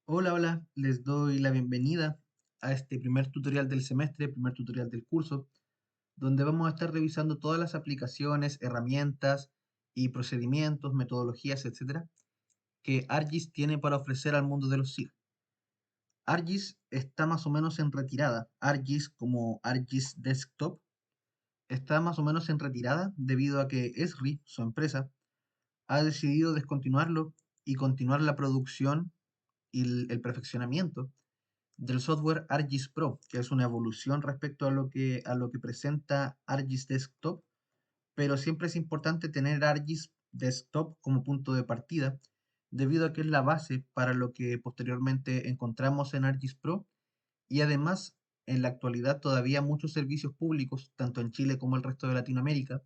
Hola, hola, les doy la bienvenida a este primer tutorial del semestre, primer tutorial del curso, donde vamos a estar revisando todas las aplicaciones, herramientas y procedimientos, metodologías, etcétera, que ArcGIS tiene para ofrecer al mundo de los SIG. ArcGIS está más o menos en retirada. ArcGIS, como ArcGIS Desktop, está más o menos en retirada debido a que Esri, su empresa, ha decidido descontinuarlo y continuar la producción y el perfeccionamiento del software ArcGIS Pro, que es una evolución respecto a lo que presenta ArcGIS Desktop, pero siempre es importante tener ArcGIS Desktop como punto de partida, debido a que es la base para lo que posteriormente encontramos en ArcGIS Pro, y además en la actualidad todavía muchos servicios públicos, tanto en Chile como el resto de Latinoamérica,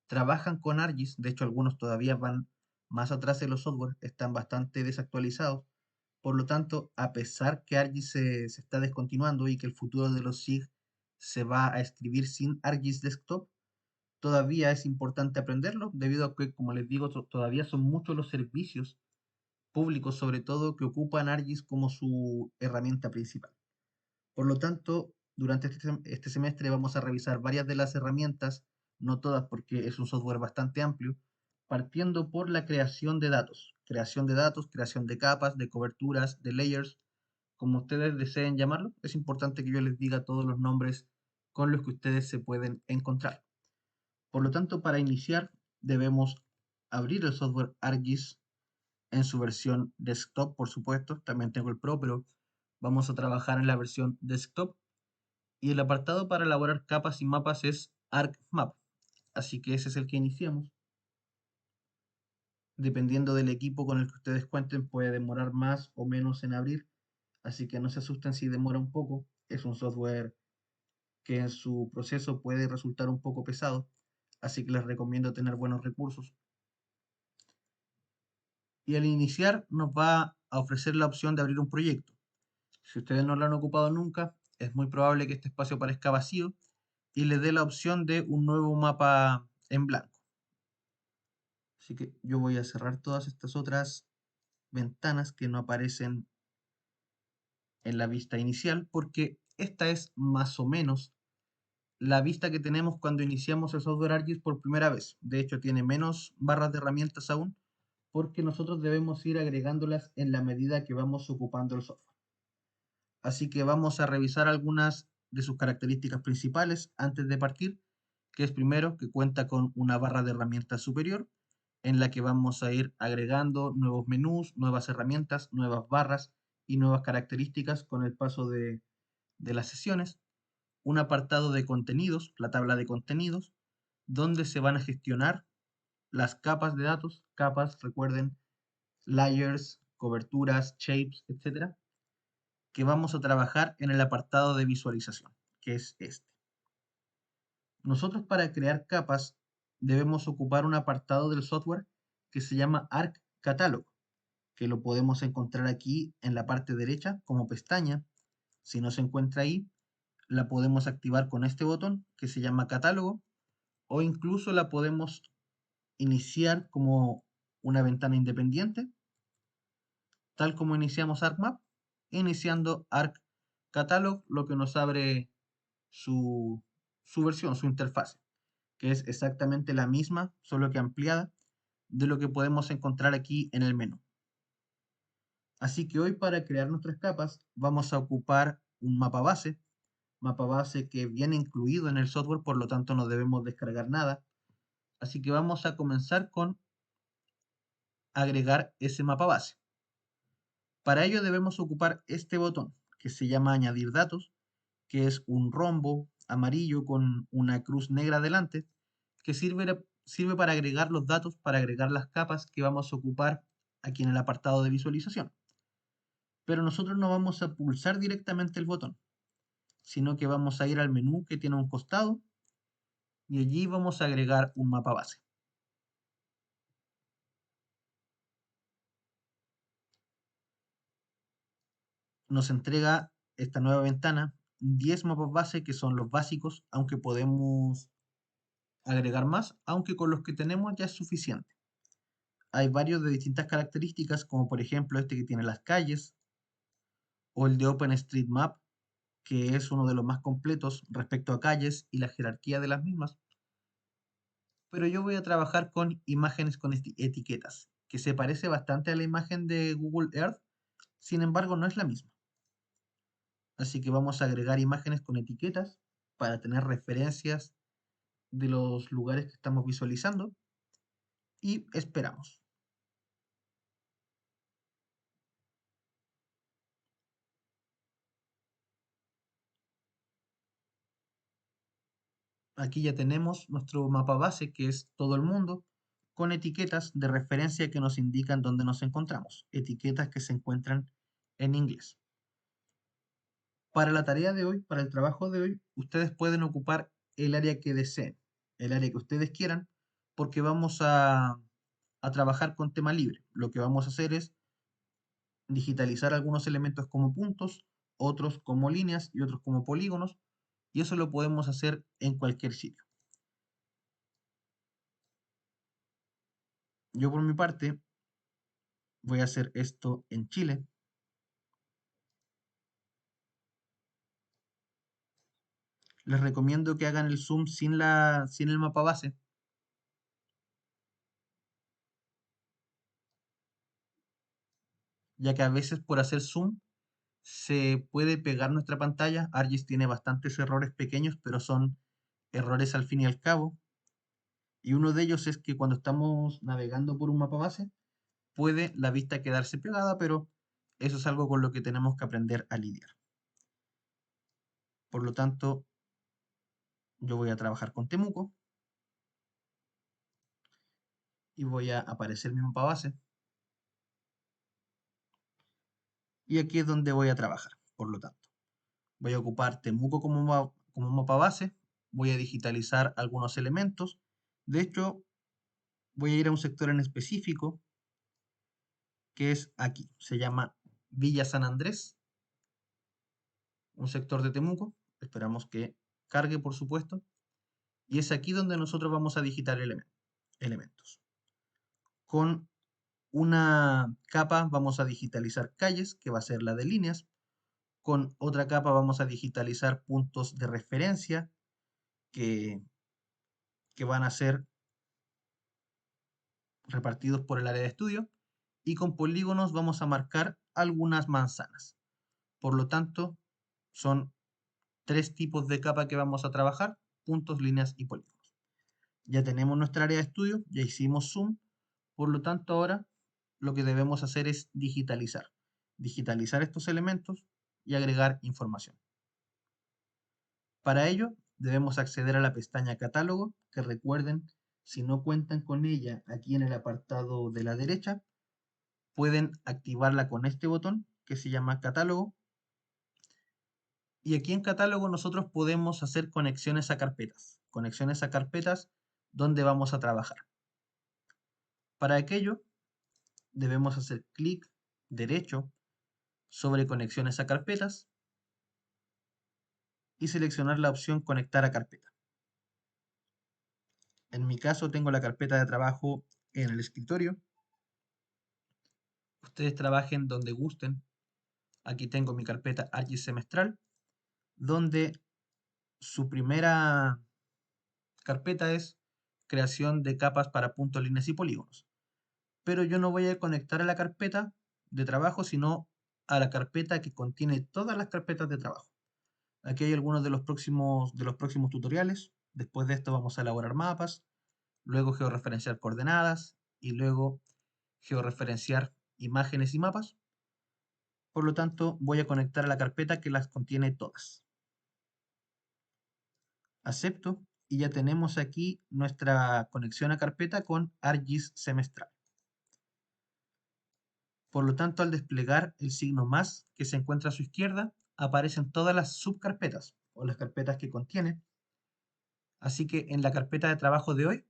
trabajan con ArcGIS. De hecho algunos todavía van más atrás de los software, están bastante desactualizados. Por lo tanto, a pesar que ArcGIS se está descontinuando y que el futuro de los SIG se va a escribir sin ArcGIS Desktop, todavía es importante aprenderlo, debido a que, como les digo, todavía son muchos los servicios públicos, sobre todo, que ocupan ArcGIS como su herramienta principal. Por lo tanto, durante este semestre vamos a revisar varias de las herramientas, no todas porque es un software bastante amplio, partiendo por la creación de capas, de coberturas, de layers, como ustedes deseen llamarlo. Es importante que yo les diga todos los nombres con los que ustedes se pueden encontrar. Por lo tanto, para iniciar, debemos abrir el software ArcGIS en su versión desktop, por supuesto. También tengo el Pro, pero vamos a trabajar en la versión desktop. Y el apartado para elaborar capas y mapas es ArcMap. Así que ese es el que iniciamos. Dependiendo del equipo con el que ustedes cuenten, puede demorar más o menos en abrir. Así que no se asusten si demora un poco. Es un software que en su proceso puede resultar un poco pesado. Así que les recomiendo tener buenos recursos. Y al iniciar nos va a ofrecer la opción de abrir un proyecto. Si ustedes no lo han ocupado nunca, es muy probable que este espacio parezca vacío y les dé la opción de un nuevo mapa en blanco. Así que yo voy a cerrar todas estas otras ventanas que no aparecen en la vista inicial, porque esta es más o menos la vista que tenemos cuando iniciamos el software ArcGIS por primera vez. De hecho, tiene menos barras de herramientas aún, porque nosotros debemos ir agregándolas en la medida que vamos ocupando el software. Así que vamos a revisar algunas de sus características principales antes de partir, que es primero que cuenta con una barra de herramientas superior, en la que vamos a ir agregando nuevos menús, nuevas herramientas, nuevas barras y nuevas características con el paso de las sesiones. Un apartado de contenidos, la tabla de contenidos, donde se van a gestionar las capas de datos. Capas, recuerden, layers, coberturas, shapes, etcétera, que vamos a trabajar en el apartado de visualización, que es este. Nosotros, para crear capas, debemos ocupar un apartado del software que se llama Arc Catalog, que lo podemos encontrar aquí en la parte derecha como pestaña. Si no se encuentra ahí, la podemos activar con este botón que se llama Catálogo, o incluso la podemos iniciar como una ventana independiente, tal como iniciamos ArcMap, iniciando Arc Catalog, lo que nos abre su, su versión, su interfaz, que es exactamente la misma, solo que ampliada, de lo que podemos encontrar aquí en el menú. Así que hoy, para crear nuestras capas, vamos a ocupar un mapa base que viene incluido en el software, por lo tanto no debemos descargar nada. Así que vamos a comenzar con agregar ese mapa base. Para ello debemos ocupar este botón que se llama añadir datos, que es un rombo amarillo con una cruz negra delante, que sirve para agregar los datos, para agregar las capas que vamos a ocupar aquí en el apartado de visualización. Pero nosotros no vamos a pulsar directamente el botón, sino que vamos a ir al menú que tiene a un costado y allí vamos a agregar un mapa base. Nos entrega esta nueva ventana 10 mapas base que son los básicos, aunque podemos agregar más, aunque con los que tenemos ya es suficiente. Hay varios de distintas características, como por ejemplo este que tiene las calles, o el de OpenStreetMap, que es uno de los más completos respecto a calles y la jerarquía de las mismas. Pero yo voy a trabajar con imágenes con etiquetas, que se parece bastante a la imagen de Google Earth, sin embargo no es la misma. Así que vamos a agregar imágenes con etiquetas para tener referencias de los lugares que estamos visualizando y esperamos. Aquí ya tenemos nuestro mapa base, que es todo el mundo, con etiquetas de referencia que nos indican dónde nos encontramos, etiquetas que se encuentran en inglés. Para la tarea de hoy, para el trabajo de hoy, ustedes pueden ocupar el área que deseen, el área que ustedes quieran, porque vamos a trabajar con tema libre. Lo que vamos a hacer es digitalizar algunos elementos como puntos, otros como líneas y otros como polígonos, y eso lo podemos hacer en cualquier sitio. Yo por mi parte voy a hacer esto en Chile. Les recomiendo que hagan el zoom sin el mapa base, ya que a veces por hacer zoom se puede pegar nuestra pantalla. ArcGIS tiene bastantes errores pequeños, pero son errores al fin y al cabo. Y uno de ellos es que cuando estamos navegando por un mapa base, puede la vista quedarse pegada, pero eso es algo con lo que tenemos que aprender a lidiar. Por lo tanto, yo voy a trabajar con Temuco y voy a aparecer mi mapa base. Y aquí es donde voy a trabajar, por lo tanto. Voy a ocupar Temuco como mapa base, voy a digitalizar algunos elementos. De hecho, voy a ir a un sector en específico, que es aquí. Se llama Villa San Andrés, un sector de Temuco. Esperamos que cargue, por supuesto. Y es aquí donde nosotros vamos a digitar elementos. Con una capa vamos a digitalizar calles, que va a ser la de líneas. Con otra capa vamos a digitalizar puntos de referencia, que, que van a ser repartidos por el área de estudio. Y con polígonos vamos a marcar algunas manzanas. Por lo tanto, son tres tipos de capa que vamos a trabajar: puntos, líneas y polígonos. Ya tenemos nuestra área de estudio, ya hicimos zoom, por lo tanto ahora lo que debemos hacer es digitalizar estos elementos y agregar información. Para ello debemos acceder a la pestaña Catálogo, que recuerden, si no cuentan con ella aquí en el apartado de la derecha, pueden activarla con este botón que se llama Catálogo. Y aquí en Catálogo nosotros podemos hacer conexiones a carpetas donde vamos a trabajar. Para aquello debemos hacer clic derecho sobre conexiones a carpetas y seleccionar la opción conectar a carpeta. En mi caso tengo la carpeta de trabajo en el escritorio. Ustedes trabajen donde gusten. Aquí tengo mi carpeta ArcGIS semestral, donde su primera carpeta es creación de capas para puntos, líneas y polígonos. Pero yo no voy a conectar a la carpeta de trabajo, sino a la carpeta que contiene todas las carpetas de trabajo. Aquí hay algunos de los próximos tutoriales. Después de esto vamos a elaborar mapas, luego georreferenciar coordenadas y luego georreferenciar imágenes y mapas. Por lo tanto, voy a conectar a la carpeta que las contiene todas. Acepto y ya tenemos aquí nuestra conexión a carpeta con ArcGIS semestral. Por lo tanto, al desplegar el signo más que se encuentra a su izquierda, aparecen todas las subcarpetas o las carpetas que contiene. Así que en la carpeta de trabajo de hoy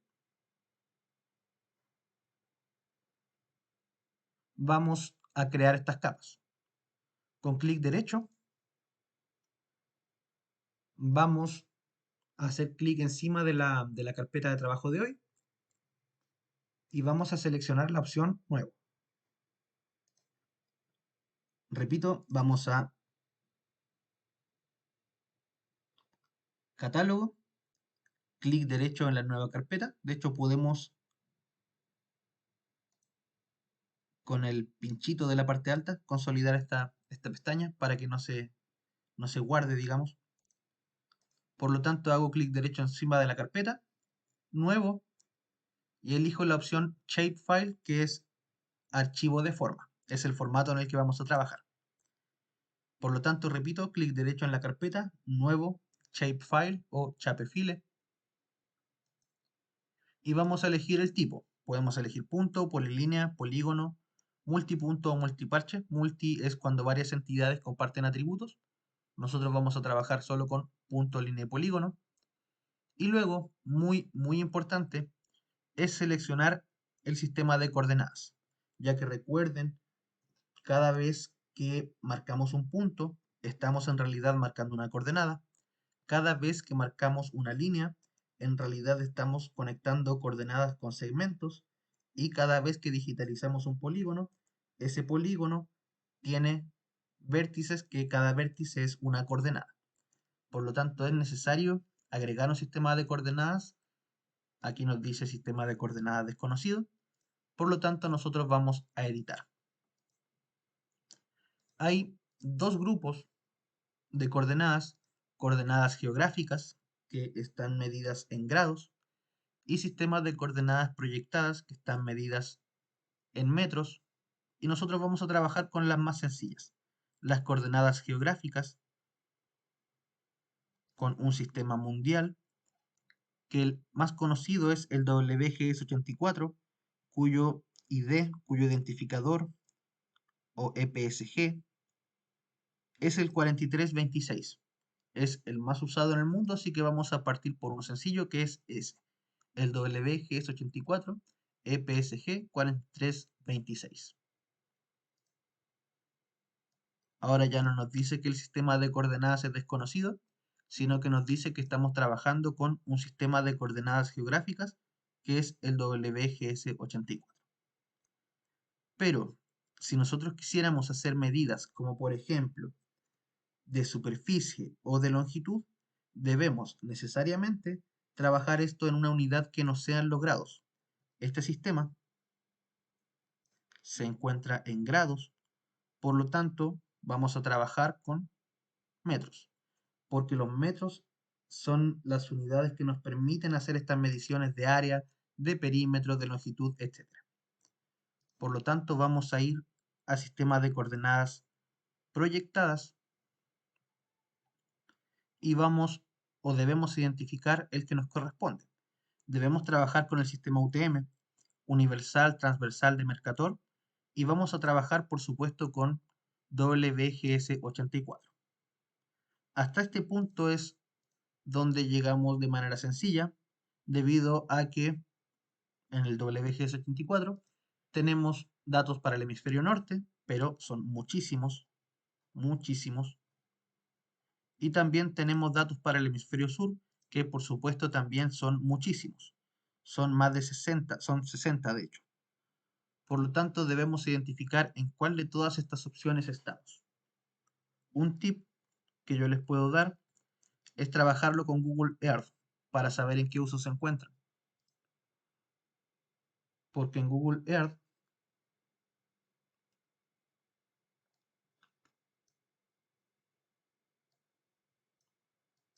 vamos a crear estas capas. Con clic derecho vamos a hacer clic encima de la carpeta de trabajo de hoy y vamos a seleccionar la opción Nuevo. Repito, vamos a catálogo, clic derecho en la nueva carpeta. De hecho, podemos con el pinchito de la parte alta consolidar esta pestaña para que no se guarde, digamos. Por lo tanto, hago clic derecho encima de la carpeta, nuevo, y elijo la opción Shapefile, que es archivo de forma. Es el formato en el que vamos a trabajar. Por lo tanto, repito, clic derecho en la carpeta, nuevo, Shapefile o Shapefile, y vamos a elegir el tipo. Podemos elegir punto, polilínea, polígono, multipunto o multiparche. Multi es cuando varias entidades comparten atributos. Nosotros vamos a trabajar solo con punto, línea y polígono. Y luego, muy importante, es seleccionar el sistema de coordenadas, ya que recuerden, cada vez que marcamos un punto, estamos en realidad marcando una coordenada. Cada vez que marcamos una línea, en realidad estamos conectando coordenadas con segmentos. Y cada vez que digitalizamos un polígono, ese polígono tiene vértices que cada vértice es una coordenada. Por lo tanto, es necesario agregar un sistema de coordenadas. Aquí nos dice sistema de coordenadas desconocido. Por lo tanto, nosotros vamos a editar. Hay dos grupos de coordenadas geográficas, que están medidas en grados, y sistemas de coordenadas proyectadas, que están medidas en metros, y nosotros vamos a trabajar con las más sencillas, las coordenadas geográficas, con un sistema mundial, que el más conocido es el WGS84, cuyo ID, cuyo identificador o EPSG es el 4326. Es el más usado en el mundo, así que vamos a partir por uno sencillo que es ese, el WGS84 EPSG 4326. Ahora ya no nos dice que el sistema de coordenadas es desconocido, sino que nos dice que estamos trabajando con un sistema de coordenadas geográficas que es el WGS84. Pero si nosotros quisiéramos hacer medidas como por ejemplo de superficie o de longitud, debemos necesariamente trabajar esto en una unidad que no sean los grados. Este sistema se encuentra en grados, por lo tanto vamos a trabajar con metros, porque los metros son las unidades que nos permiten hacer estas mediciones de área, de perímetro, de longitud, etc. Por lo tanto, vamos a ir al sistema de coordenadas proyectadas y vamos o debemos identificar el que nos corresponde. Debemos trabajar con el sistema UTM, Universal Transversal de Mercator, y vamos a trabajar, por supuesto, con WGS84. Hasta este punto es donde llegamos de manera sencilla, debido a que en el WGS84 tenemos datos para el hemisferio norte, pero son muchísimos, muchísimos. Y también tenemos datos para el hemisferio sur, que por supuesto también son muchísimos. Son más de 60, son 60 de hecho. Por lo tanto, debemos identificar en cuál de todas estas opciones estamos. Un tip que yo les puedo dar es trabajarlo con Google Earth para saber en qué uso se encuentra. Porque en Google Earth,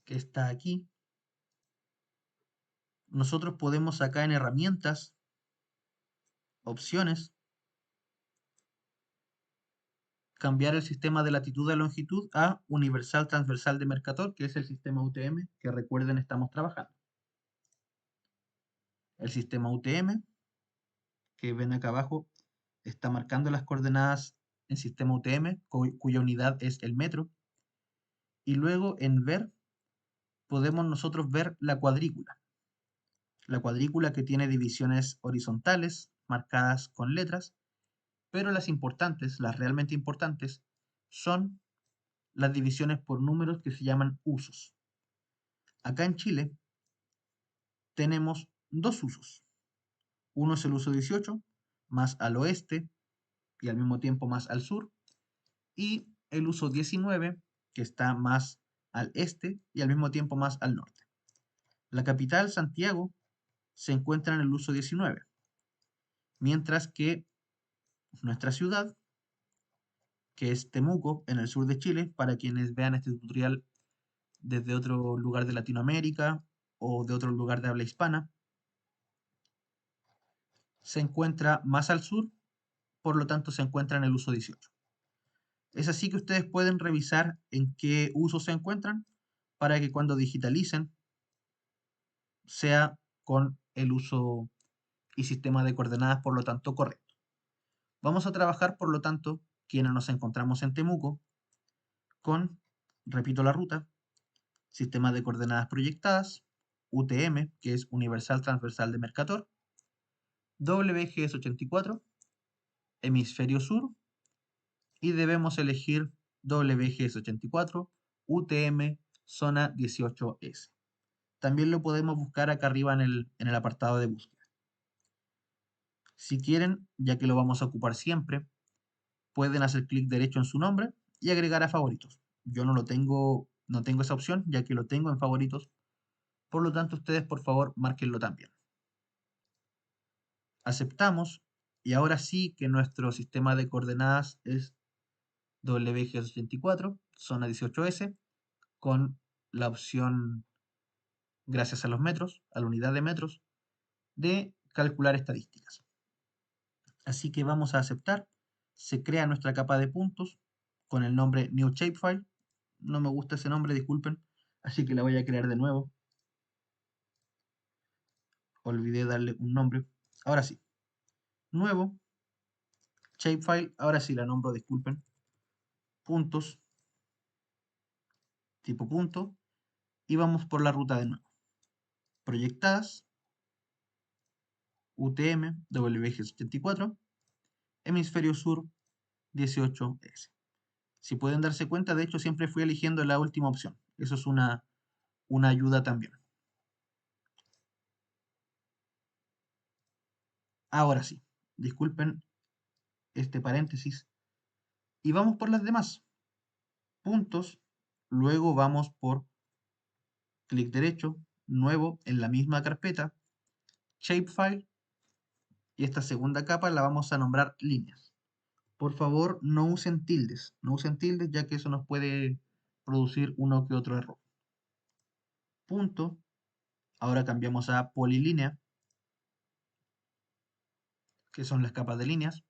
que está aquí, nosotros podemos acá en herramientas, opciones, cambiar el sistema de latitud y longitud a Universal Transversal de Mercator, que es el sistema UTM que recuerden estamos trabajando. El sistema UTM, que ven acá abajo, está marcando las coordenadas en sistema UTM, cuya unidad es el metro. Y luego en ver, podemos nosotros ver la cuadrícula. La cuadrícula que tiene divisiones horizontales marcadas con letras, pero las importantes, las realmente importantes, son las divisiones por números que se llaman usos. Acá en Chile tenemos dos usos. Uno es el uso 18, más al oeste y al mismo tiempo más al sur, y el uso 19, que está más al este y al mismo tiempo más al norte. La capital, Santiago, se encuentra en el uso 19, mientras que nuestra ciudad, que es Temuco, en el sur de Chile, para quienes vean este tutorial desde otro lugar de Latinoamérica o de otro lugar de habla hispana, se encuentra más al sur, por lo tanto se encuentra en el uso 18. Es así que ustedes pueden revisar en qué uso se encuentran para que cuando digitalicen sea con el uso y sistema de coordenadas, por lo tanto, correcto. Vamos a trabajar, por lo tanto, quienes nos encontramos en Temuco, con, repito la ruta, sistema de coordenadas proyectadas, UTM, que es Universal Transversal de Mercator, WGS84, hemisferio sur, y debemos elegir WGS84, UTM, zona 18S. También lo podemos buscar acá arriba en el apartado de búsqueda. Si quieren, ya que lo vamos a ocupar siempre, pueden hacer clic derecho en su nombre y agregar a favoritos. Yo no lo tengo, no tengo esa opción, ya que lo tengo en favoritos. Por lo tanto, ustedes por favor márquenlo también. Aceptamos y ahora sí que nuestro sistema de coordenadas es WG84, zona 18S, con la opción, gracias a los metros, a la unidad de metros, de calcular estadísticas. Así que vamos a aceptar. Se crea nuestra capa de puntos con el nombre New Shapefile. No me gusta ese nombre, disculpen. Así que la voy a crear de nuevo. Olvidé darle un nombre. Ahora sí. Nuevo. Shapefile. Ahora sí la nombro, disculpen. Puntos. Tipo punto. Y vamos por la ruta de nuevo. Proyectadas. UTM. WG84. Hemisferio sur 18S. Si pueden darse cuenta, de hecho siempre fui eligiendo la última opción. Eso es una ayuda también. Ahora sí, disculpen este paréntesis. Y vamos por las demás. Puntos. Luego vamos por clic derecho, nuevo, en la misma carpeta, Shapefile. Y esta segunda capa la vamos a nombrar líneas. Por favor, no usen tildes. No usen tildes ya que eso nos puede producir uno que otro error. Punto. Ahora cambiamos a polilínea, que son las capas de líneas.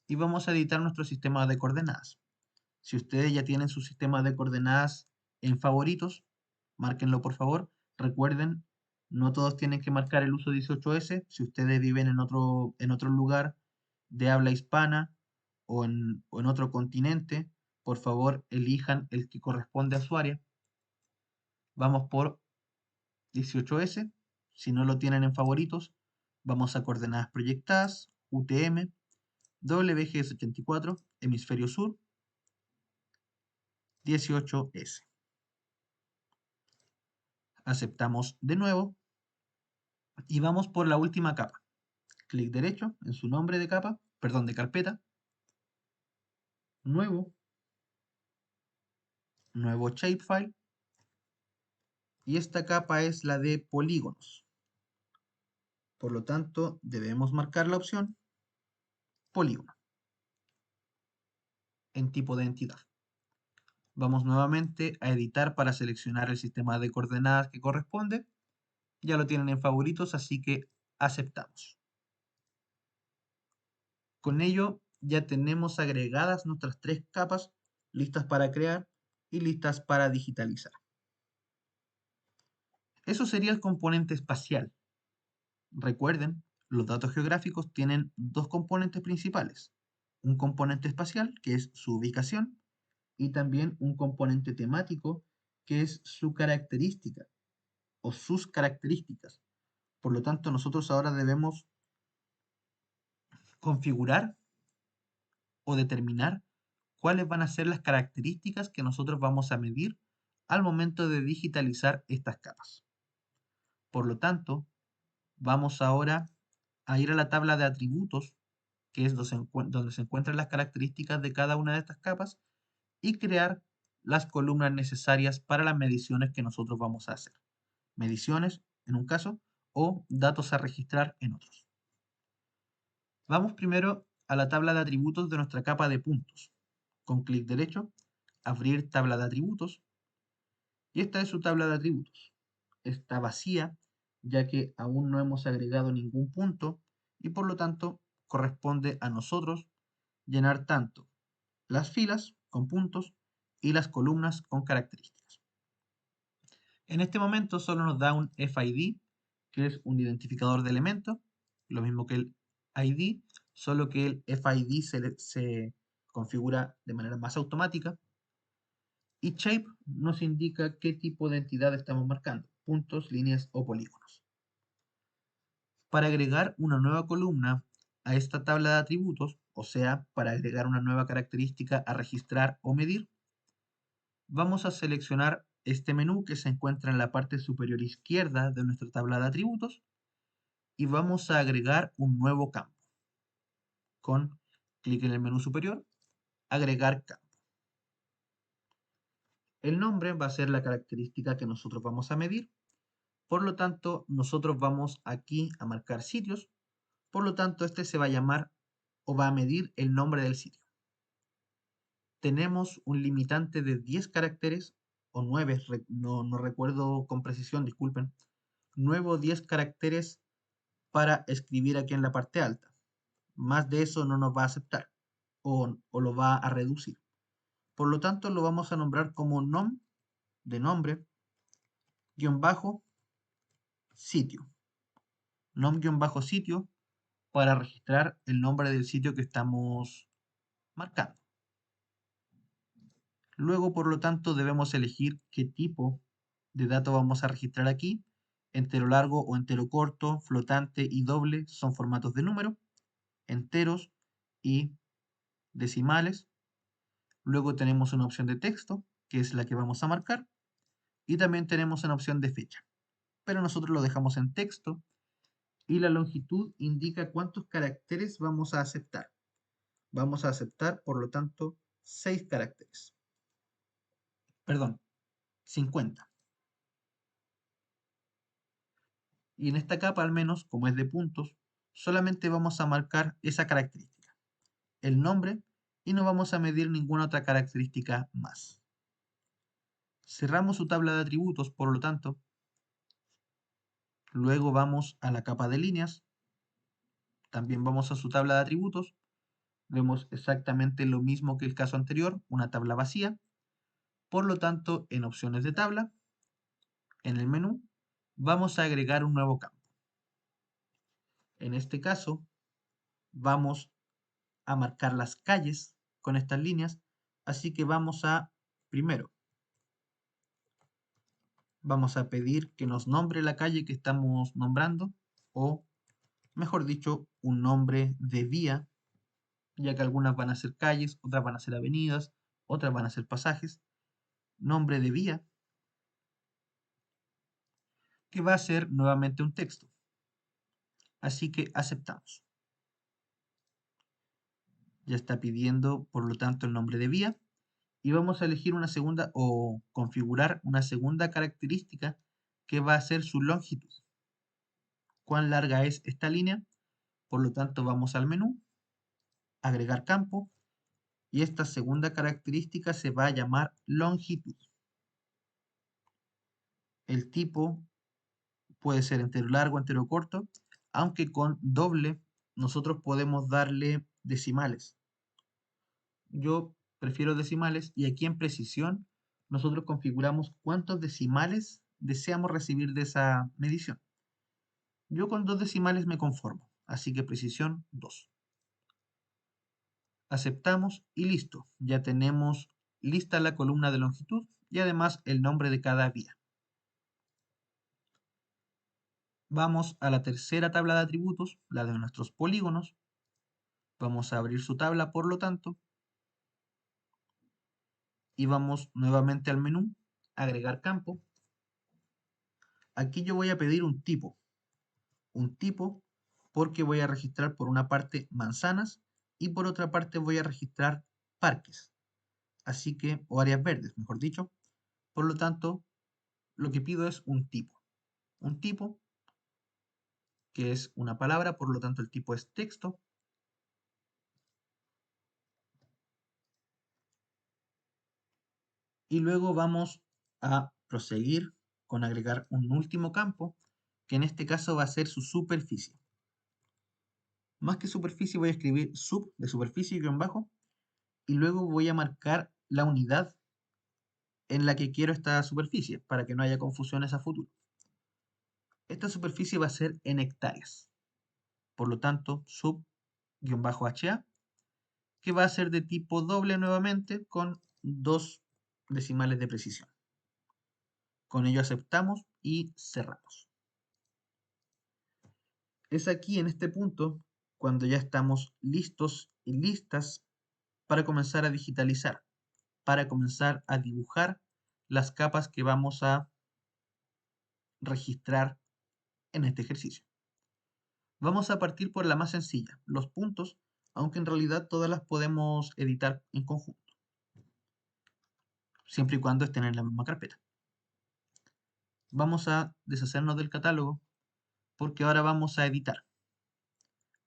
Y vamos a editar nuestro sistema de coordenadas. Si ustedes ya tienen su sistema de coordenadas en favoritos, márquenlo por favor. Recuerden, no todos tienen que marcar el uso 18S. Si ustedes viven en otro lugar de habla hispana o en otro continente, por favor elijan el que corresponde a su área. Vamos por 18S. Si no lo tienen en favoritos, vamos a coordenadas proyectadas, UTM, WGS84, hemisferio sur, 18S. Aceptamos de nuevo y vamos por la última capa. Clic derecho en su nombre de capa, perdón, de carpeta, nuevo, nuevo shapefile, y esta capa es la de polígonos. Por lo tanto, debemos marcar la opción polígono en tipo de entidad. Vamos nuevamente a editar para seleccionar el sistema de coordenadas que corresponde. Ya lo tienen en favoritos, así que aceptamos. Con ello ya tenemos agregadas nuestras 3 capas listas para crear y listas para digitalizar. Eso sería el componente espacial. Recuerden, los datos geográficos tienen dos componentes principales. Un componente espacial, que es su ubicación, y también un componente temático, que es su característica o sus características. Por lo tanto, nosotros ahora debemos configurar o determinar cuáles van a ser las características que nosotros vamos a medir al momento de digitalizar estas capas. Por lo tanto, vamos ahora a ir a la tabla de atributos, que es donde se encuentran las características de cada una de estas capas, y crear las columnas necesarias para las mediciones que nosotros vamos a hacer. Mediciones en un caso o datos a registrar en otros. Vamos primero a la tabla de atributos de nuestra capa de puntos. Con clic derecho, abrir tabla de atributos. Y esta es su tabla de atributos. Está vacía, ya que aún no hemos agregado ningún punto y por lo tanto corresponde a nosotros llenar tanto las filas con puntos y las columnas con características. En este momento solo nos da un FID, que es un identificador de elementos, lo mismo que el ID, solo que el FID se configura de manera más automática. Y shape nos indica qué tipo de entidad estamos marcando, puntos, líneas o polígonos. Para agregar una nueva columna a esta tabla de atributos, o sea, para agregar una nueva característica a registrar o medir, vamos a seleccionar este menú que se encuentra en la parte superior izquierda de nuestra tabla de atributos y vamos a agregar un nuevo campo. Con clic en el menú superior, agregar campo. El nombre va a ser la característica que nosotros vamos a medir. Por lo tanto, nosotros vamos aquí a marcar sitios. Por lo tanto, este se va a llamar o va a medir el nombre del sitio. Tenemos un limitante de 10 caracteres o 9, no recuerdo con precisión, disculpen. 9 o 10 caracteres para escribir aquí en la parte alta. Más de eso no nos va a aceptar o lo va a reducir. Por lo tanto, lo vamos a nombrar como nom de nombre, guión bajo, sitio. Nom-sitio para registrar el nombre del sitio que estamos marcando. Luego, por lo tanto, debemos elegir qué tipo de dato vamos a registrar aquí. Entero largo o entero corto, flotante y doble son formatos de número. Enteros y decimales. Luego tenemos una opción de texto, que es la que vamos a marcar. Y también tenemos una opción de fecha. Pero nosotros lo dejamos en texto. Y la longitud indica cuántos caracteres vamos a aceptar. Vamos a aceptar, por lo tanto, 6 caracteres. Perdón, 50. Y en esta capa, al menos, como es de puntos, solamente vamos a marcar esa característica, el nombre, y no vamos a medir ninguna otra característica más. Cerramos su tabla de atributos, por lo tanto. Luego vamos a la capa de líneas. También vamos a su tabla de atributos. Vemos exactamente lo mismo que el caso anterior, una tabla vacía. Por lo tanto, en opciones de tabla, en el menú, vamos a agregar un nuevo campo. En este caso, vamos a marcar las calles con estas líneas, así que primero, vamos a pedir que nos nombre la calle que estamos nombrando, o mejor dicho, un nombre de vía, ya que algunas van a ser calles, otras van a ser avenidas, otras van a ser pasajes. Nombre de vía, que va a ser nuevamente un texto. Así que aceptamos. Ya está pidiendo, por lo tanto, el nombre de vía. Y vamos a elegir una segunda o configurar una segunda característica que va a ser su longitud. ¿Cuán larga es esta línea? Por lo tanto, vamos al menú, agregar campo, y esta segunda característica se va a llamar longitud. El tipo puede ser entero largo, entero corto, aunque con doble nosotros podemos darle decimales. Yo prefiero decimales y aquí en precisión nosotros configuramos cuántos decimales deseamos recibir de esa medición. Yo con 2 decimales me conformo, así que precisión 2. Aceptamos y listo. Ya tenemos lista la columna de longitud y además el nombre de cada vía. Vamos a la tercera tabla de atributos, la de nuestros polígonos. Vamos a abrir su tabla, por lo tanto, y vamos nuevamente al menú, agregar campo. Aquí yo voy a pedir un tipo porque voy a registrar por una parte manzanas y por otra parte voy a registrar parques. así que, o áreas verdes, mejor dicho. Por lo tanto, lo que pido es un tipo. Un tipo que es una palabra, por lo tanto el tipo es texto. Y luego vamos a proseguir con agregar un último campo, que en este caso va a ser su superficie. Más que superficie voy a escribir sub de superficie guión bajo, y luego voy a marcar la unidad en la que quiero esta superficie, para que no haya confusiones a futuro. Esta superficie va a ser en hectáreas. Por lo tanto, sub-HA, que va a ser de tipo doble nuevamente con 2 decimales de precisión. Con ello aceptamos y cerramos. Es aquí en este punto cuando ya estamos listos y listas para comenzar a digitalizar, para comenzar a dibujar las capas que vamos a registrar en este ejercicio. Vamos a partir por la más sencilla, los puntos, aunque en realidad todas las podemos editar en conjunto, siempre y cuando estén en la misma carpeta. Vamos a deshacernos del catálogo porque ahora vamos a editar.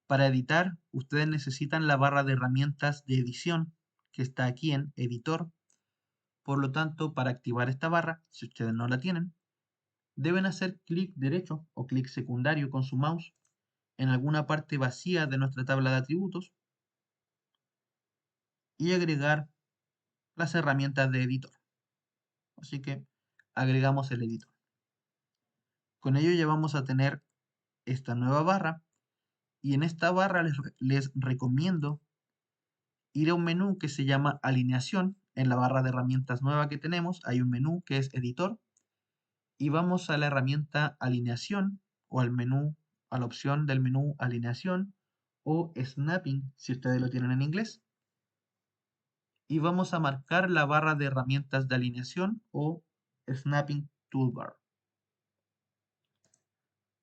Para editar, ustedes necesitan la barra de herramientas de edición que está aquí en Editor. Por lo tanto, para activar esta barra, si ustedes no la tienen, deben hacer clic derecho o clic secundario con su mouse en alguna parte vacía de nuestra tabla de atributos y agregar las herramientas de editor. Así que agregamos el editor. Con ello ya vamos a tener esta nueva barra y en esta barra les recomiendo ir a un menú que se llama alineación. En la barra de herramientas nueva que tenemos hay un menú que es editor y vamos a la herramienta alineación o al menú, a la opción del menú alineación o snapping si ustedes lo tienen en inglés y vamos a marcar la barra de herramientas de alineación o snapping toolbar.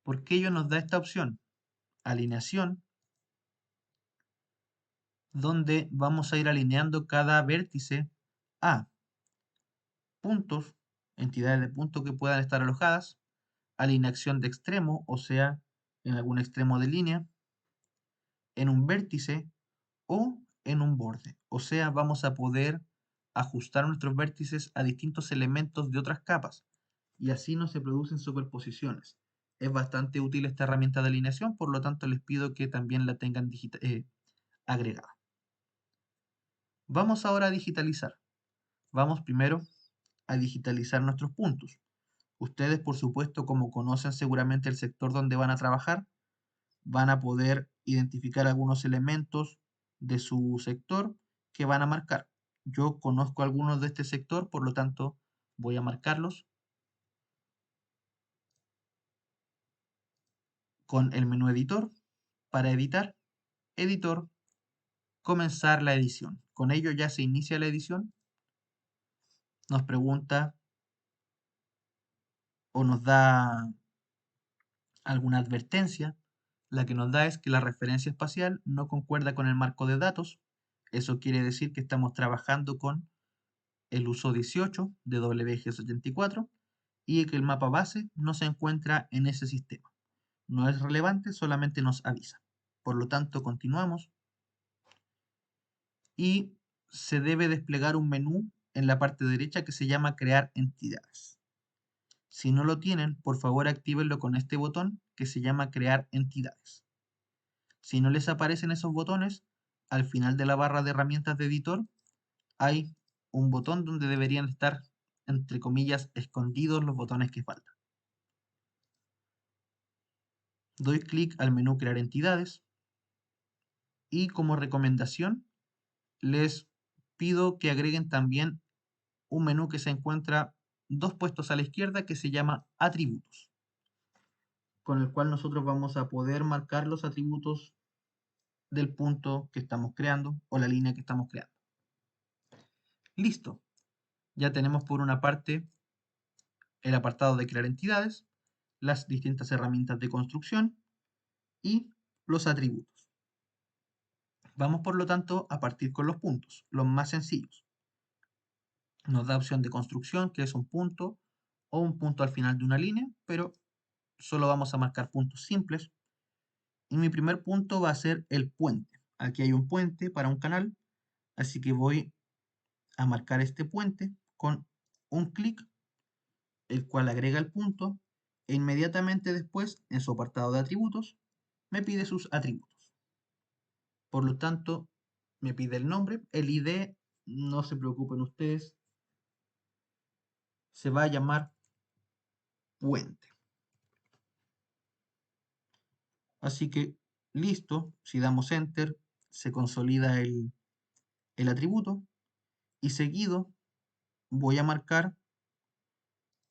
¿Por qué ello nos da esta opción? Alineación, donde vamos a ir alineando cada vértice a puntos, entidades de punto que puedan estar alojadas, alineación de extremo, o sea, en algún extremo de línea, en un vértice o en un borde. O sea, vamos a poder ajustar nuestros vértices a distintos elementos de otras capas y así no se producen superposiciones. Es bastante útil esta herramienta de alineación, por lo tanto les pido que también la tengan agregada. Vamos ahora a digitalizar. Vamos primero a digitalizar nuestros puntos. Ustedes, por supuesto, como conocen seguramente el sector donde van a trabajar, van a poder identificar algunos elementos de su sector que van a marcar. Yo conozco algunos de este sector, por lo tanto voy a marcarlos con el menú editor. Para editar, editor, comenzar la edición. Con ello ya se inicia la edición. Nos pregunta o nos da alguna advertencia. La que nos da es que la referencia espacial no concuerda con el marco de datos. Eso quiere decir que estamos trabajando con el uso 18 de WG74 y que el mapa base no se encuentra en ese sistema. No es relevante, solamente nos avisa. Por lo tanto, continuamos y se debe desplegar un menú en la parte derecha que se llama Crear entidades. Si no lo tienen, por favor actívenlo con este botón que se llama Crear entidades. Si no les aparecen esos botones, al final de la barra de herramientas de editor hay un botón donde deberían estar, entre comillas, escondidos los botones que faltan. Doy clic al menú Crear entidades y como recomendación les pido que agreguen también un menú que se encuentra 2 puestos a la izquierda que se llama Atributos, con el cual nosotros vamos a poder marcar los atributos del punto que estamos creando o la línea que estamos creando. Listo. Ya tenemos por una parte el apartado de crear entidades, las distintas herramientas de construcción y los atributos. Vamos por lo tanto a partir con los puntos, los más sencillos. Nos da opción de construcción, que es un punto o un punto al final de una línea, pero solo vamos a marcar puntos simples. Y mi primer punto va a ser el puente. Aquí hay un puente para un canal, así que voy a marcar este puente con un clic, el cual agrega el punto, e inmediatamente después, en su apartado de atributos, me pide sus atributos. Por lo tanto, me pide el nombre, el ID, no se preocupen ustedes, se va a llamar puente. Así que listo, si damos enter, se consolida el atributo y seguido voy a marcar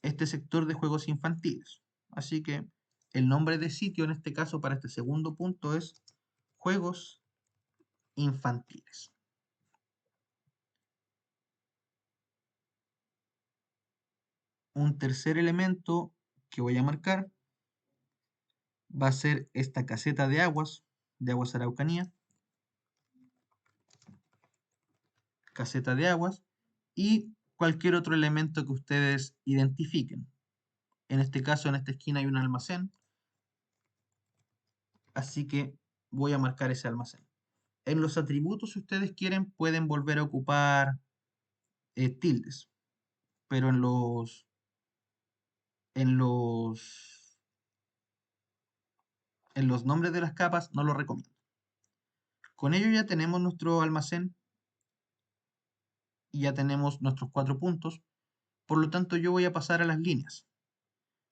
este sector de juegos infantiles. Así que el nombre de sitio en este caso para este segundo punto es juegos infantiles. Un tercer elemento que voy a marcar va a ser esta caseta de Aguas Araucanía, caseta de aguas, y cualquier otro elemento que ustedes identifiquen. En este caso, en esta esquina hay un almacén, así que voy a marcar ese almacén. En los atributos, si ustedes quieren, pueden volver a ocupar tildes, pero en los, en los nombres de las capas no lo recomiendo. Con ello ya tenemos nuestro almacén y ya tenemos nuestros 4 puntos. Por lo tanto, yo voy a pasar a las líneas.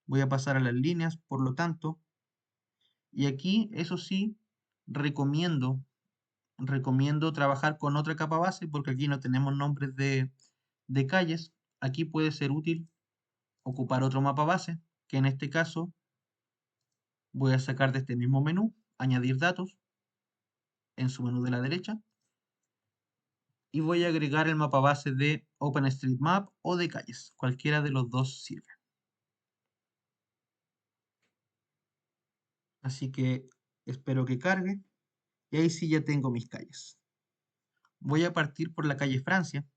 Voy a pasar a las líneas, por lo tanto, y aquí, eso sí, recomiendo, recomiendo trabajar con otra capa base porque aquí no tenemos nombres de calles. Aquí puede ser útil ocupar otro mapa base, que en este caso voy a sacar de este mismo menú, añadir datos, en su menú de la derecha, y voy a agregar el mapa base de OpenStreetMap o de calles. Cualquiera de los dos sirve. Así que espero que cargue. Y ahí sí ya tengo mis calles. Voy a partir por la calle Francia.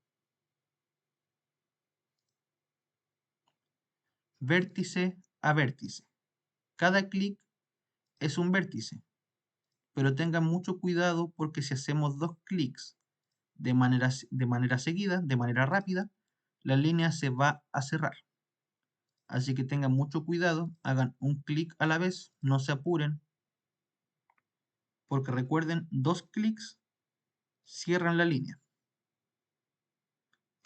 Vértice a vértice. Cada clic es un vértice, pero tengan mucho cuidado porque si hacemos 2 clics de manera seguida, de manera rápida, la línea se va a cerrar. Así que tengan mucho cuidado, hagan un clic a la vez, no se apuren, porque recuerden, 2 clics cierran la línea.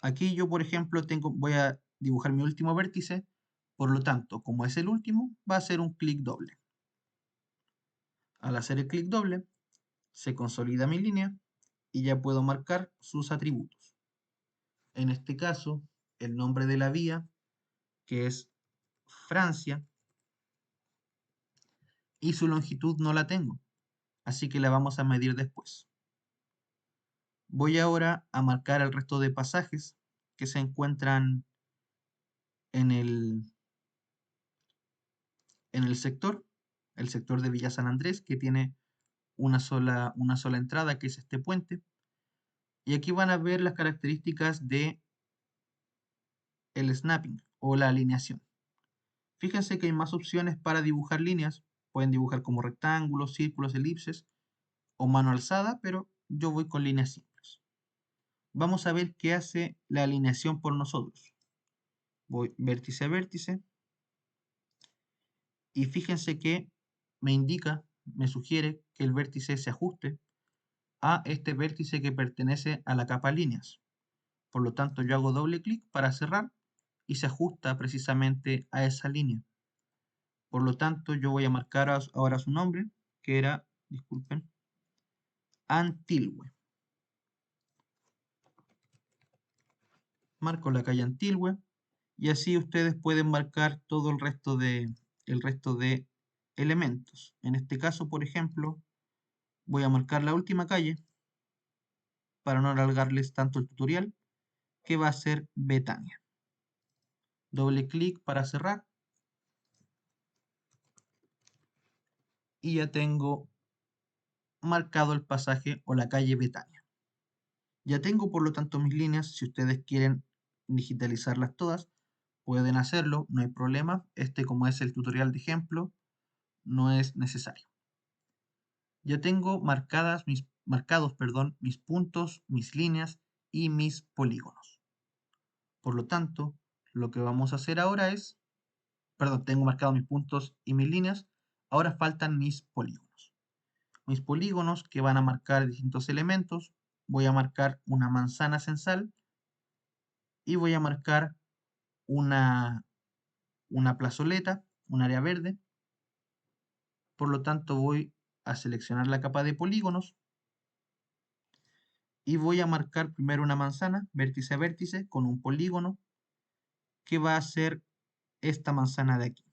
Aquí yo, por ejemplo, voy a dibujar mi último vértice, por lo tanto, como es el último, va a ser un clic doble. Al hacer el clic doble, se consolida mi línea y ya puedo marcar sus atributos. En este caso, el nombre de la vía, que es Francia, y su longitud no la tengo, así que la vamos a medir después. Voy ahora a marcar el resto de pasajes que se encuentran en en el sector de Villa San Andrés, que tiene una sola entrada, que es este puente. Y aquí van a ver las características de el snapping o la alineación. Fíjense que hay más opciones para dibujar líneas. Pueden dibujar como rectángulos, círculos, elipses o mano alzada, pero yo voy con líneas simples. Vamos a ver qué hace la alineación por nosotros. Voy vértice a vértice y fíjense que me indica, me sugiere que el vértice se ajuste a este vértice que pertenece a la capa líneas. Por lo tanto, yo hago doble clic para cerrar y se ajusta precisamente a esa línea. Por lo tanto, yo voy a marcar ahora su nombre, que era, disculpen, Antilhue. Marco la calle Antilhue y así ustedes pueden marcar todo el resto de elementos. En este caso, por ejemplo, voy a marcar la última calle para no alargarles tanto el tutorial, que va a ser Betania. Doble clic para cerrar y ya tengo marcado el pasaje o la calle Betania. Ya tengo por lo tanto mis líneas. Si ustedes quieren digitalizarlas todas, pueden hacerlo, no hay problema. Este, como es el tutorial de ejemplo, no es necesario. Ya tengo marcados, perdón, mis puntos, mis líneas y mis polígonos. Por lo tanto, lo que vamos a hacer ahora es, perdón, tengo marcados mis puntos y mis líneas, ahora faltan mis polígonos. Mis polígonos que van a marcar distintos elementos, voy a marcar una manzana censal y voy a marcar una, una plazoleta, un área verde. Por lo tanto, voy a seleccionar la capa de polígonos y voy a marcar primero una manzana, vértice a vértice, con un polígono que va a ser esta manzana de aquí.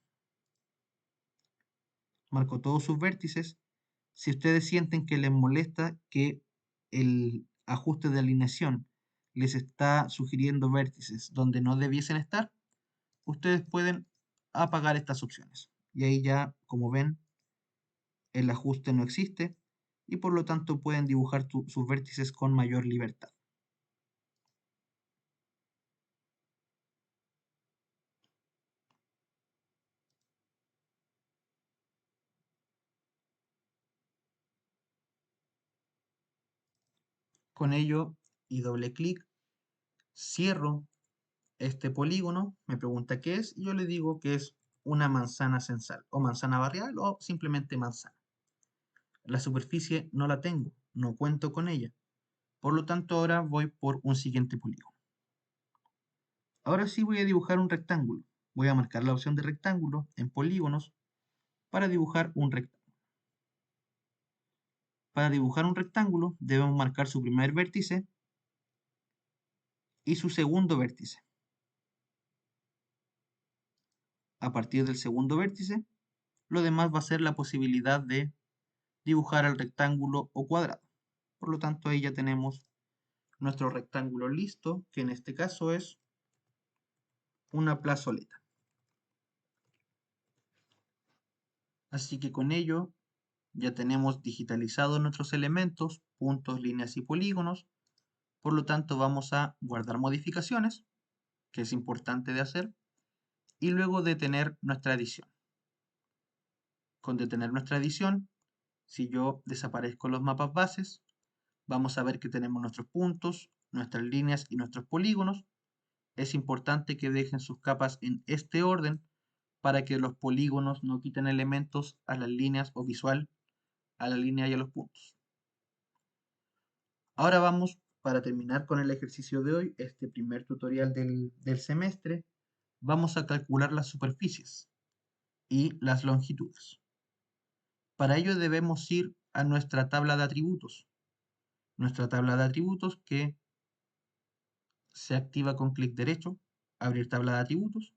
Marco todos sus vértices. Si ustedes sienten que les molesta que el ajuste de alineación les está sugiriendo vértices donde no debiesen estar, ustedes pueden apagar estas opciones. Y ahí ya, como ven, el ajuste no existe y por lo tanto pueden dibujar sus vértices con mayor libertad. Con ello y doble clic, cierro este polígono, me pregunta qué es y yo le digo que es una manzana censal o manzana barrial o simplemente manzana. La superficie no la tengo, no cuento con ella. Por lo tanto, ahora voy por un siguiente polígono. Ahora sí voy a dibujar un rectángulo. Voy a marcar la opción de rectángulo en polígonos para dibujar un rectángulo. Para dibujar un rectángulo debemos marcar su primer vértice y su segundo vértice. A partir del segundo vértice, lo demás va a ser la posibilidad de dibujar el rectángulo o cuadrado. Por lo tanto, ahí ya tenemos nuestro rectángulo listo, que en este caso es una plazoleta. Así que con ello ya tenemos digitalizados nuestros elementos, puntos, líneas y polígonos. Por lo tanto, vamos a guardar modificaciones, que es importante de hacer, y luego detener nuestra edición. Con detener nuestra edición, si yo desaparezco los mapas bases, vamos a ver que tenemos nuestros puntos, nuestras líneas y nuestros polígonos. Es importante que dejen sus capas en este orden para que los polígonos no quiten elementos a las líneas o visual a la línea y a los puntos. Ahora vamos, para terminar con el ejercicio de hoy, este primer tutorial del semestre, vamos a calcular las superficies y las longitudes. Para ello debemos ir a nuestra tabla de atributos. Nuestra tabla de atributos que se activa con clic derecho, abrir tabla de atributos.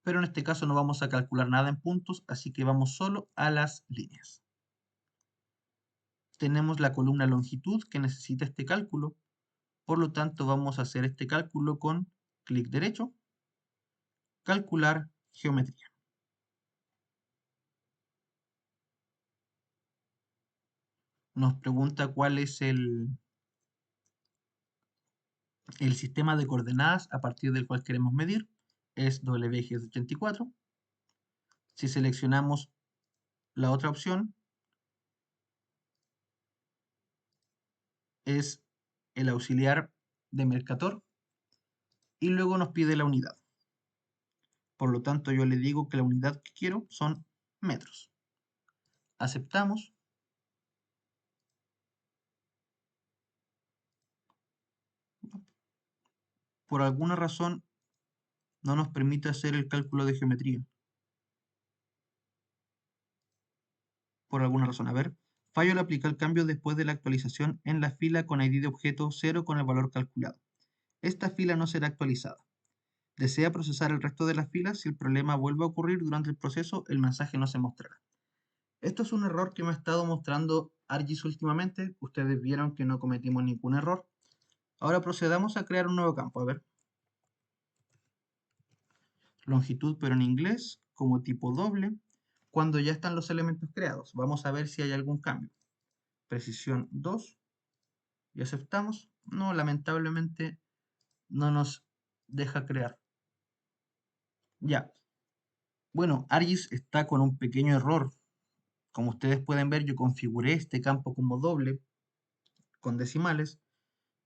Pero en este caso no vamos a calcular nada en puntos, así que vamos solo a las líneas. Tenemos la columna longitud que necesita este cálculo, por lo tanto vamos a hacer este cálculo con clic derecho, calcular geometría. Nos pregunta cuál es el sistema de coordenadas a partir del cual queremos medir. Es W eje de 84. Si seleccionamos la otra opción, es el auxiliar de Mercator y luego nos pide la unidad. Por lo tanto, yo le digo que la unidad que quiero son metros. Aceptamos. Por alguna razón no nos permite hacer el cálculo de geometría. Por alguna razón. A ver. Fallo al aplicar cambio después de la actualización en la fila con ID de objeto 0 con el valor calculado. Esta fila no será actualizada. Desea procesar el resto de las filas. Si el problema vuelve a ocurrir durante el proceso, el mensaje no se mostrará. Esto es un error que me ha estado mostrando ArcGIS últimamente. Ustedes vieron que no cometimos ningún error. Ahora procedamos a crear un nuevo campo. A ver. Longitud, pero en inglés, como tipo doble. Cuando ya están los elementos creados, vamos a ver si hay algún cambio. Precisión 2. y aceptamos. No, lamentablemente no nos deja crear. Ya. Bueno, ArcGIS está con un pequeño error. Como ustedes pueden ver, yo configuré este campo como doble con decimales,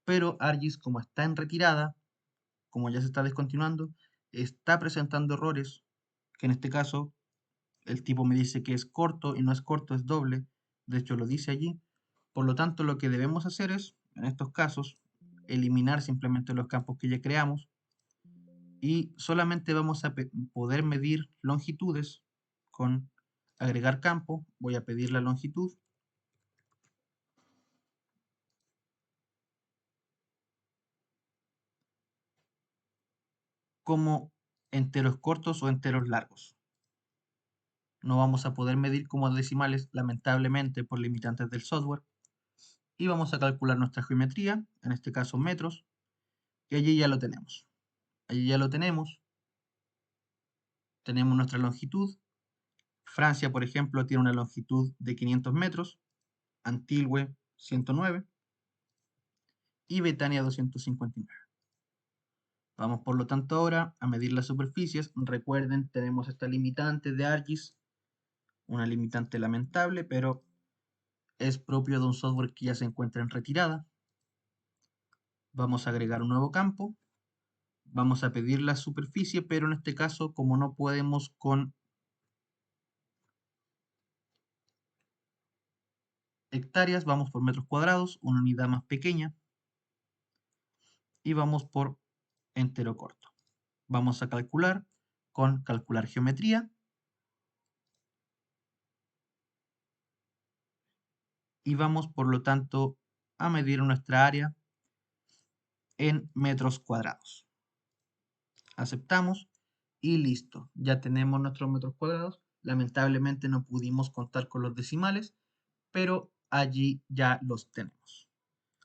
pero ArcGIS, como está en retirada, como ya se está descontinuando, está presentando errores, que en este caso el tipo me dice que es corto y no es corto, es doble. De hecho, lo dice allí. Por lo tanto, lo que debemos hacer es, en estos casos, eliminar simplemente los campos que ya creamos y solamente vamos a poder medir longitudes con agregar campo. Voy a pedir la longitud como enteros cortos o enteros largos. No vamos a poder medir como decimales, lamentablemente, por limitantes del software. Y vamos a calcular nuestra geometría, en este caso metros, y allí ya lo tenemos. Allí ya lo tenemos. Tenemos nuestra longitud. Francia, por ejemplo, tiene una longitud de 500 metros, Antilgue 109 y Betania 259. Vamos por lo tanto ahora a medir las superficies. Recuerden, tenemos esta limitante de ArcGIS, una limitante lamentable, pero es propio de un software que ya se encuentra en retirada. Vamos a agregar un nuevo campo. Vamos a pedir la superficie, pero en este caso, como no podemos con hectáreas, vamos por metros cuadrados, una unidad más pequeña, y vamos por entero corto. Vamos a calcular con calcular geometría y vamos por lo tanto a medir nuestra área en metros cuadrados. Aceptamos y listo. Ya tenemos nuestros metros cuadrados. Lamentablemente no pudimos contar con los decimales, pero allí ya los tenemos.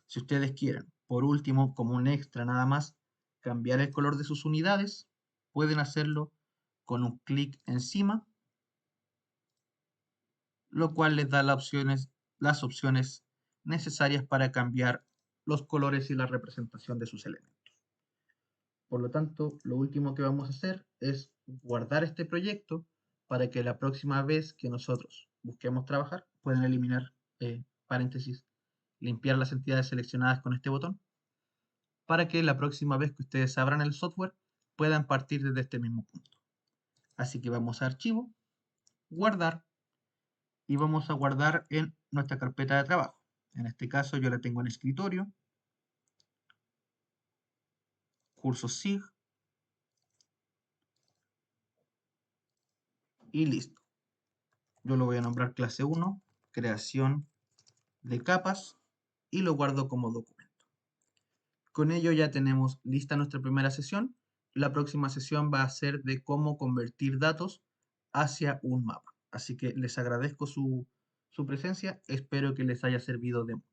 Si ustedes quieren, por último, como un extra nada más, cambiar el color de sus unidades, pueden hacerlo con un clic encima, lo cual les da las opciones necesarias para cambiar los colores y la representación de sus elementos. Por lo tanto, lo último que vamos a hacer es guardar este proyecto para que la próxima vez que nosotros busquemos trabajar, puedan eliminar paréntesis, limpiar las entidades seleccionadas con este botón, para que la próxima vez que ustedes abran el software puedan partir desde este mismo punto. Así que vamos a archivo, guardar, y vamos a guardar en nuestra carpeta de trabajo. En este caso yo la tengo en escritorio, cursos SIG, y listo. Yo lo voy a nombrar clase 1, creación de capas, y lo guardo como documento. Con ello ya tenemos lista nuestra primera sesión. La próxima sesión va a ser de cómo convertir datos hacia un mapa. Así que les agradezco su presencia, espero que les haya servido de mucho.